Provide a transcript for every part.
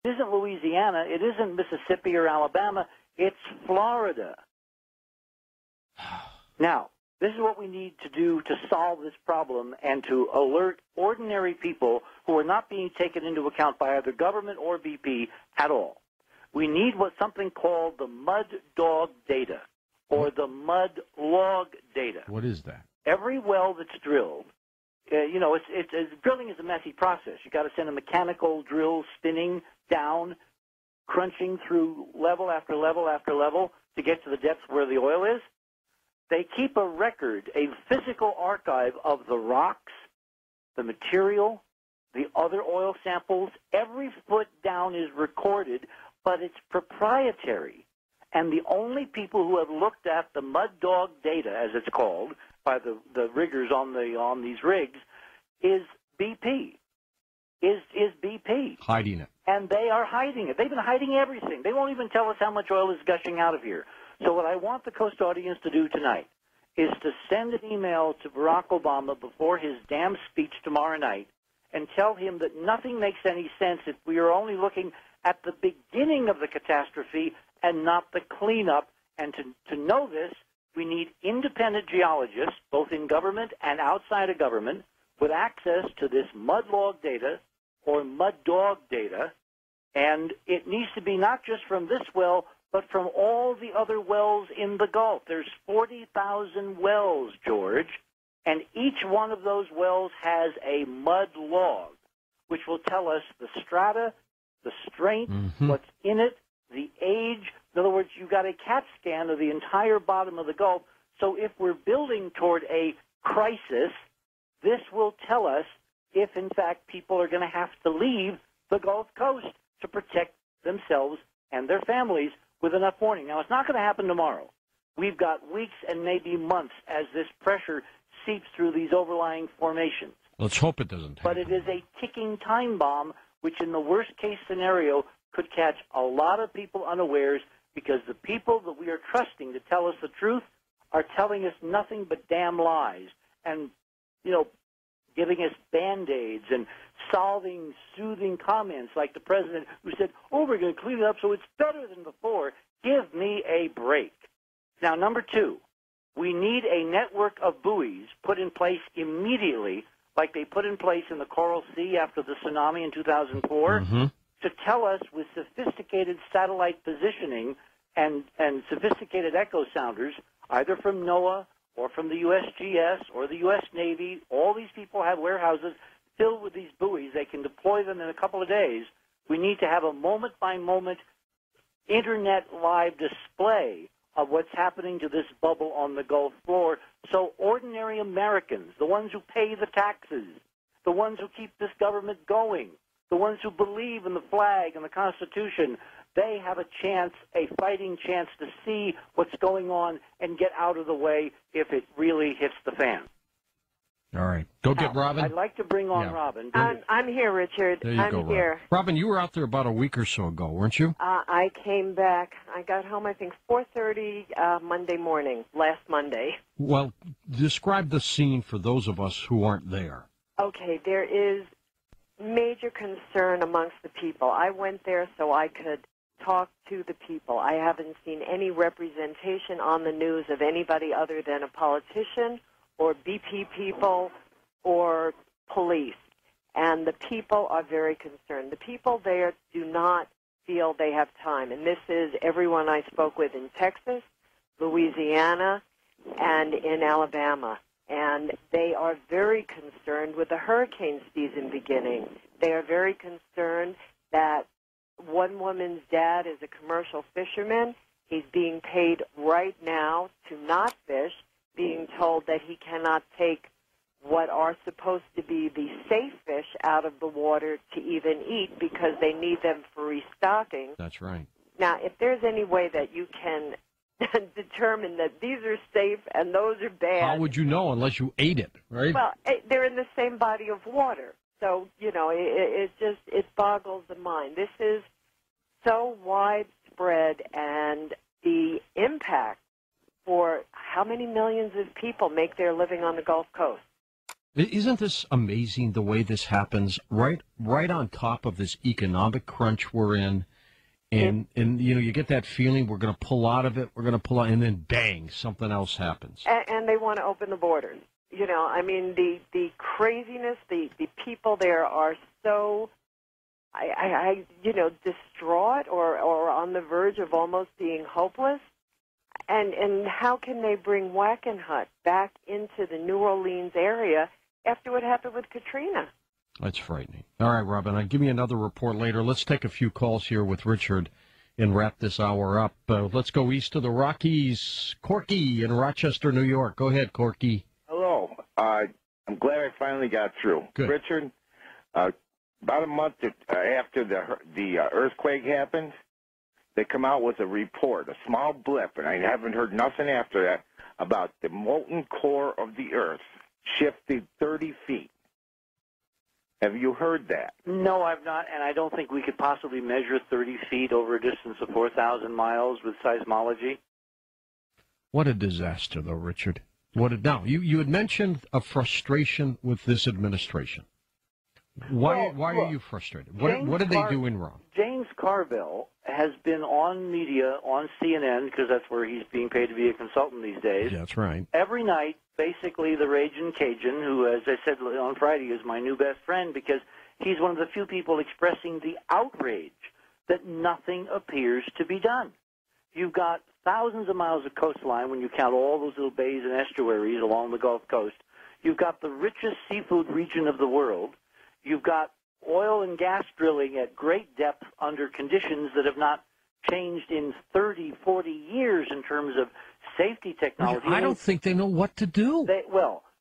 It isn't Louisiana. It isn't Mississippi or Alabama. It's Florida. Now, this is what we need to do to solve this problem and to alert ordinary people who are not being taken into account by either government or BP at all. We need something called the mud dog data or the mud log data. What is that? Every well that's drilled, drilling is a messy process. You got to send a mechanical drill spinning down, crunching through level after level after level to get to the depth where the oil is. They keep a record, a physical archive of the rocks, the material, the other oil samples. Every foot down is recorded, but it's proprietary. And the only people who have looked at the mud dog data, as it's called, by the riggers on these rigs, is BP. Is BP. Hiding it. And they are hiding it. They've been hiding everything. They won't even tell us how much oil is gushing out of here. So what I want the Coast audience to do tonight is to send an email to Barack Obama before his damn speech tomorrow night and tell him that nothing makes any sense if we are only looking at the beginning of the catastrophe and not the cleanup. And to know this, we need independent geologists, both in government and outside of government, with access to this mud log data or mud dog data. And it needs to be not just from this well, but from all the other wells in the Gulf. There's 40,000 wells, George, and each one of those wells has a mud log, which will tell us the strata, the strength, what's in it, the age. In other words, you've got a CAT scan of the entire bottom of the Gulf. So if we're building toward a crisis, this will tell us if, in fact, people are going to have to leave the Gulf Coast to protect themselves and their families with enough warning. Now, it's not going to happen tomorrow. We've got weeks and maybe months as this pressure seeps through these overlying formations. Let's hope it doesn't happen. But it is a ticking time bomb, which in the worst-case scenario could catch a lot of people unawares because the people that we are trusting to tell us the truth are telling us nothing but damn lies and, giving us Band-Aids and solving soothing comments like the president who said, we're going to clean it up so it's better than before. Give me a break. Now, number two, we need a network of buoys put in place immediately like they put in place in the Coral Sea after the tsunami in 2004 to tell us with sophisticated satellite positioning and sophisticated echo sounders, either from NOAA or from the USGS or the U.S. Navy. All these people have warehouses filled with these buoys. They can deploy them in a couple of days. We need to have a moment-by-moment Internet live display of what's happening to this bubble on the Gulf floor so ordinary Americans, the ones who pay the taxes, the ones who keep this government going, the ones who believe in the flag and the Constitution, they have a chance, a fighting chance to see what's going on and get out of the way if it really hits the fan. All right. Go get Robin. I'd like to bring on Robin. I'm here, Richard. There you go, here. Robin, you were out there about a week or so ago, weren't you? I came back. I got home, I think, 4:30 Monday morning, last Monday. Well, describe the scene for those of us who aren't there. Okay, there is major concern amongst the people. I went there so I could talk to the people. I haven't seen any representation on the news of anybody other than a politician or BP people or police. And the people are very concerned. The people there do not feel they have time. And this is everyone I spoke with in Texas, Louisiana, and in Alabama. And they are very concerned with the hurricane season beginning. They are very concerned that one woman's dad is a commercial fisherman. He's being paid right now to not fish, being told that he cannot take what are supposed to be the safe fish out of the water to even eat because they need them for restocking. That's right. Now, if there's any way that you can determine that these are safe and those are bad. How would you know unless you ate it, right? Well, they're in the same body of water. So, it boggles the mind. This is so widespread, and the impact for how many millions of people make their living on the Gulf Coast. Isn't this amazing the way this happens right on top of this economic crunch we're in? And you get that feeling we're going to pull out of it, and then bang, something else happens. And they want to open the borders. I mean, the craziness, the people there are so, distraught or on the verge of almost being hopeless. And how can they bring Wackenhut back into the New Orleans area after what happened with Katrina? That's frightening. All right, Robin, I'll give me another report later. Let's take a few calls here with Richard and wrap this hour up. Let's go east to the Rockies. Corky in Rochester, New York. Go ahead, Corky. Hello. I'm glad I finally got through. Good. Richard, about a month after the earthquake happened, they come out with a report, a small blip, and I haven't heard nothing after that, about the molten core of the Earth shifted 30 feet. Have you heard that? No, I've not, and I don't think we could possibly measure 30 feet over a distance of 4,000 miles with seismology. What a disaster, though, Richard. Now, you had mentioned a frustration with this administration. Why are you frustrated? What are they doing wrong? James Carville has been on media, on CNN, because that's where he's being paid to be a consultant these days. Yeah, that's right. Every night, basically, the Raging Cajun, who, as I said on Friday, is my new best friend because he's one of the few people expressing the outrage that nothing appears to be done. You've got thousands of miles of coastline when you count all those little bays and estuaries along the Gulf Coast. You've got the richest seafood region of the world. You've got oil and gas drilling at great depth under conditions that have not changed in 30, 40 years in terms of safety technology. I don't think they know what to do.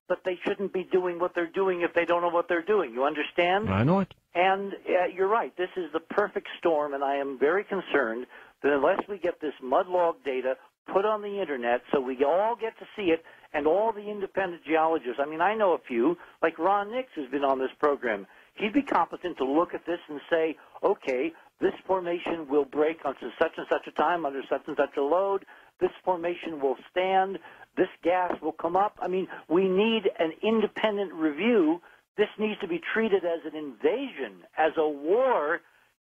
But they shouldn't be doing what they're doing if they don't know what they're doing. You understand? I know it. And you're right. This is the perfect storm, and I am very concerned that unless we get this mudlog data put on the Internet so we all get to see it, and all the independent geologists, I mean, I know a few, like Ron Nix has been on this program. He'd be competent to look at this and say, okay, this formation will break on such and such a time under such and such a load. This formation will stand. This gas will come up. I mean, we need an independent review. This needs to be treated as an invasion, as a war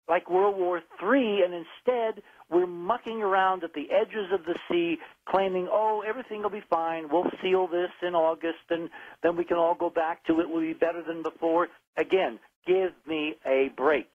like World War III, and instead we're mucking around at the edges of the sea claiming, oh, everything will be fine, we'll seal this in August, and then we can all go back to it will be better than before. Again, give me a break.